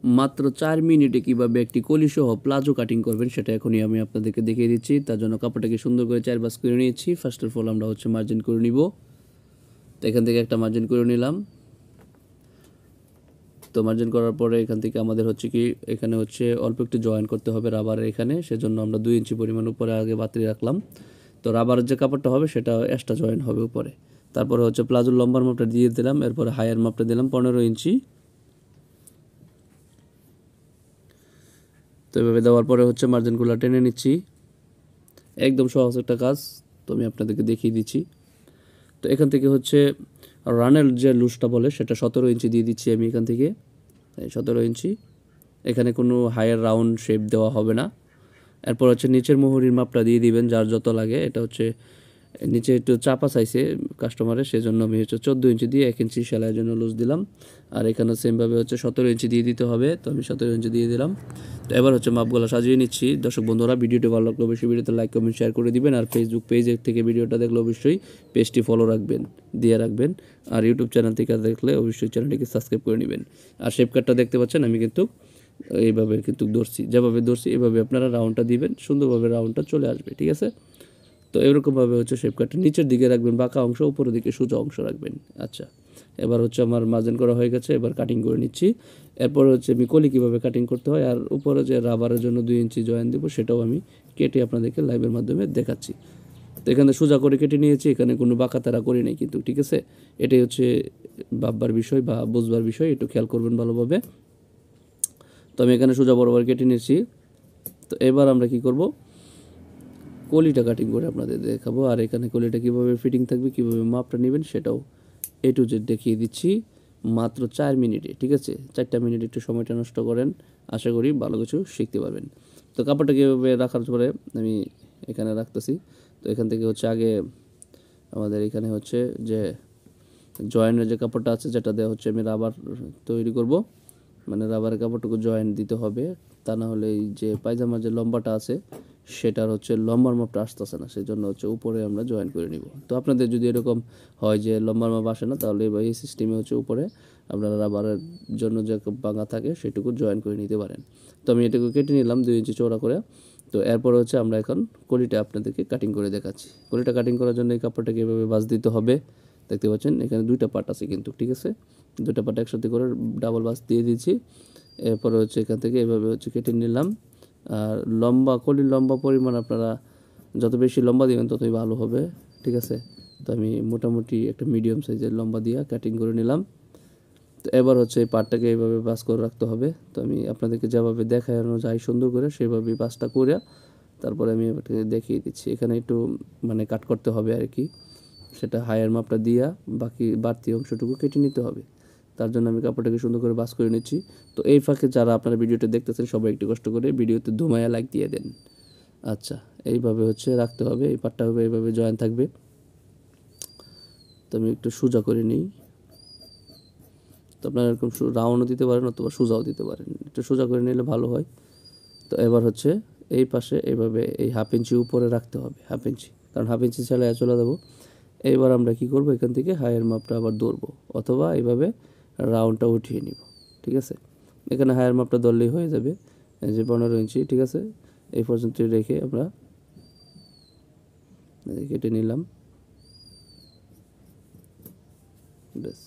মাত্র 4 মিনিটে কীভাবে একটি কলিসহ প্লাজো কাটিং করবেন সেটা এখনই আমি আপনাদেরকে দেখিয়ে দিচ্ছি। তার জন্য কাপড়টাকে সুন্দর করে 4 ভাঁজ করে নিয়েছি। ফার্স্ট অফ অল আমরা হচ্ছে মার্জিন করে নিব। তো এখান থেকে একটা মার্জিন করে নিলাম। তো মার্জিন করার পরে এখান থেকে আমাদের হচ্ছে কি এখানে হচ্ছে অল্প একটু জয়েন করতে হবে রাবারের এখানে, সেজন্য আমরা 2 ইঞ্চি পরিমাণ উপরে আগে বাতিল রাখলাম। তো রাবারের যে কাপড়টা হবে সেটা এক্সট্রা জয়েন হবে উপরে। তারপরে হচ্ছে প্লাজোর লম্বার মাপটা দিয়ে দিলাম, এরপরে হায়ার মাপটা দিলাম 15 ইঞ্চি। তো এভাবে দেওয়ার পরে হচ্ছে মার্জিনগুলো টেনে নিচ্ছি। একদম সহজ একটা কাজ, তো আমি আপনাদেরকে দেখিয়ে দিচ্ছি। তো এখান থেকে হচ্ছে রানের যে লুজটা বলে সেটা 17 ইঞ্চি দিয়ে দিচ্ছি আমি এখান থেকে। 17 ইঞ্চি, এখানে কোনো হায়ার রাউন্ড শেপ দেওয়া হবে না। এরপর হচ্ছে নিচের মোহরির মাপটা দিয়ে দিবেন যার যত লাগে। এটা হচ্ছে নিচে একটু চাপা চাইছে কাস্টমারের, সেজন্য আমি হচ্ছে 14 ইঞ্চি দিয়ে 1 ইঞ্চি সেলাইয়ের জন্য লুজ দিলাম। আর এখানে সেমভাবে হচ্ছে 17 ইঞ্চি দিয়ে দিতে হবে, তো আমি 17 ইঞ্চি দিয়ে দিলাম। তো এবার হচ্ছে মাপগুলো সাজিয়ে নিচ্ছি। দর্শক বন্ধুরা, ভিডিওটি ভালো লাগলে অবশ্যই ভিডিওতে লাইক কমেন্ট শেয়ার করে দিবেন। আর ফেসবুক পেজের থেকে ভিডিওটা দেখলে অবশ্যই পেজটি ফলো দিয়ে রাখবেন। আর ইউটিউব চ্যানেল থেকে দেখলে অবশ্যই চ্যানেলটিকে সাবস্ক্রাইব করে নেবেন। আর শেপ কাটটা দেখতে পাচ্ছেন আমি কিন্তু এইভাবে কিন্তু ধরছি, যেভাবে ধরছি এভাবে আপনারা রাউন্ডটা দিবেন, সুন্দরভাবে রাউন্ডটা চলে আসবে। ঠিক আছে? তো এরকমভাবে হচ্ছে শেপ কাটটা নিচের দিকে রাখবেন বাঁকা অংশ, উপরের দিকে সোজা অংশ রাখবেন। আচ্ছা, এবার হচ্ছে আমার মার্জিন করা হয়ে গেছে, এবার কাটিং করে নিচ্ছি। এরপর হচ্ছে আমি কলি কীভাবে কাটিং করতে হয় আর উপরে যে রাবারের জন্য 2 ইঞ্চি জয়েন দেবো সেটাও আমি কেটে আপনাদেরকে লাইভের মাধ্যমে দেখাচ্ছি। তো এখানে সোজা করে কেটে নিয়েছি, এখানে কোনো বাঁকা তারা করি নাই কিন্তু। ঠিক আছে? এটাই হচ্ছে ভাববার বিষয় বা বুঝবার বিষয়, একটু খেয়াল করবেন ভালোভাবে। তো আমি এখানে সোজা বরাবর কেটে নিয়েছি। তো এবার আমরা কি করব, কলিটা কাটিং করে আপনাদের দেখাবো। আর এখানে কলিটা কীভাবে ফিটিং থাকবে, কীভাবে মাপটা নেবেন সেটাও A to Z দেখিয়ে দিচ্ছি মাত্র 4 মিনিটে। ঠিক আছে? 4টা মিনিট একটু সময়টা নষ্ট করেন, আশা করি ভালো কিছু শিখতে পারবেন। তো কাপড়টা কীভাবে রাখার পরে আমি এখানে রাখতেছি। তো এখান থেকে হচ্ছে আগে আমাদের এখানে হচ্ছে যে জয়েনের যে কাপড়টা আছে যেটা দেওয়া হচ্ছে আমি রাবার তৈরি করব, মানে রাবারের কাপড়টুকু জয়েন দিতে হবে, তা না হলে এই যে পায়জামার যে লম্বাটা আছে সেটার হচ্ছে লম্বার মাপটা আসতেছে না, সেই জন্য হচ্ছে উপরে আমরা জয়েন করে নিব। তো আপনাদের যদি এরকম হয় যে লম্বার মাপ আসে না, তাহলে এই সিস্টেমে হচ্ছে উপরে আপনারা রাবারের জন্য যে ভাঙা থাকে সেটুকু জয়েন করে নিতে পারেন। তো আমি এটাকে কেটে নিলাম 2 ইঞ্চি চওড়া করে। তো এরপর হচ্ছে আমরা এখন কলিটা আপনাদেরকে কাটিং করে দেখাচ্ছি। কলিটা কাটিং করার জন্য এই কাপড়টাকে এভাবে ভাঁজ দিতে হবে। দেখতে পাচ্ছেন এখানে 2টা পার্ট আছে কিন্তু। ঠিক আছে? 2টা পার্ট একসাথে করে ডাবল ভাঁজ দিয়ে দিচ্ছি। এরপরে হচ্ছে এখান থেকে এভাবে হচ্ছে কেটে নিলাম। আর কলির লম্বা পরিমাণ আপনারা যত বেশি লম্বা দিবেন ততই ভালো হবে। ঠিক আছে? তো আমি মোটামুটি একটা মিডিয়াম সাইজের লম্বা দিয়ে কাটিং করে নিলাম। তো এবার হচ্ছে এই পার্টটাকে এইভাবে ভাঁজ করে রাখতে হবে। তো আমি আপনাদেরকে যেভাবে দেখানো যায় সুন্দর করে সেভাবেই ভাঁজটা করে তারপরে আমি এটাকে দেখিয়ে দিচ্ছি। এখানে একটু মানে কাট করতে হবে আর কি, সেটা হায়ার মাপটা দিয়া বাড়তি অংশটুকু কেটে নিতে হবে। তার জন্য আমি কাপড়টাকে সুন্দর করে ভাঁজ করে নিচ্ছি। তো এই ফাঁকে যারা আপনারা ভিডিওটা দেখতেছেন সবাই একটু কষ্ট করে ভিডিওতে ধুমায়া লাইক দিয়ে দেন। আচ্ছা, এইভাবে হচ্ছে রাখতে হবে, এই পাটটা হবে এইভাবে জয়েন থাকবে। তো আমি একটু সোজা করে নিই। তো আপনারা এরকম রাউন্ডও দিতে পারেন অথবা সোজাও দিতে পারেন, একটু সোজা করে নিলে ভালো হয়। তো এবার হচ্ছে এই পাশে এইভাবে এই 1/2 ইঞ্চি উপরে রাখতে হবে, 1/2 ইঞ্চি, কারণ 1/2 ইঞ্চি ছাড়া চলে দেবো। এইবার আমরা কি করব, এখান থেকে হায়ার মাপটা আবার ধরবো অথবা এইভাবে রাউন্ডটা উঠিয়ে নিব। ঠিক আছে? এখানে হায়ার মাপটা ধরলেই হয়ে যাবে, এই যে 15 ইঞ্চি। ঠিক আছে? এই পর্যন্ত রেখে আমরা কেটে নিলাম। ব্যাস,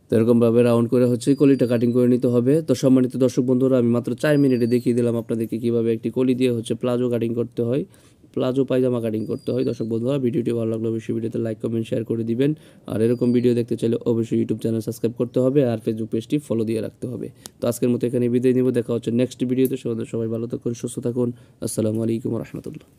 তো এরকমভাবে রাউন্ড করে হচ্ছে কলিটা কাটিং করে নিতে হবে। তো সম্মানিত দর্শক বন্ধুরা, আমি মাত্র 4 মিনিটে দেখিয়ে দিলাম আপনাদেরকে কীভাবে একটি কলি দিয়ে হচ্ছে প্লাজো কাটিং করতে হয়, প্লাজো পায়জামা কাটিং করতে হয়। দর্শক বন্ধুরা, ভিডিওটি ভালো লাগলে অবশ্যই ভিডিওতে লাইক কমেন্ট শেয়ার করে দিবেন। আর এরকম ভিডিও দেখতে চাইলে অবশ্যই ইউটিউব চ্যানেল সাবস্ক্রাইব করতে হবে আর ফেসবুক পেজটি ফলো দিয়ে রাখতে হবে। তো আজকের মতো এখানে বিদায় নিব, দেখা হচ্ছে নেক্সট ভিডিওতে। সবাই ভালো থাকুন, সুস্থ থাকুন। আসসালামু আলাইকুম রহমতুল্লাহ।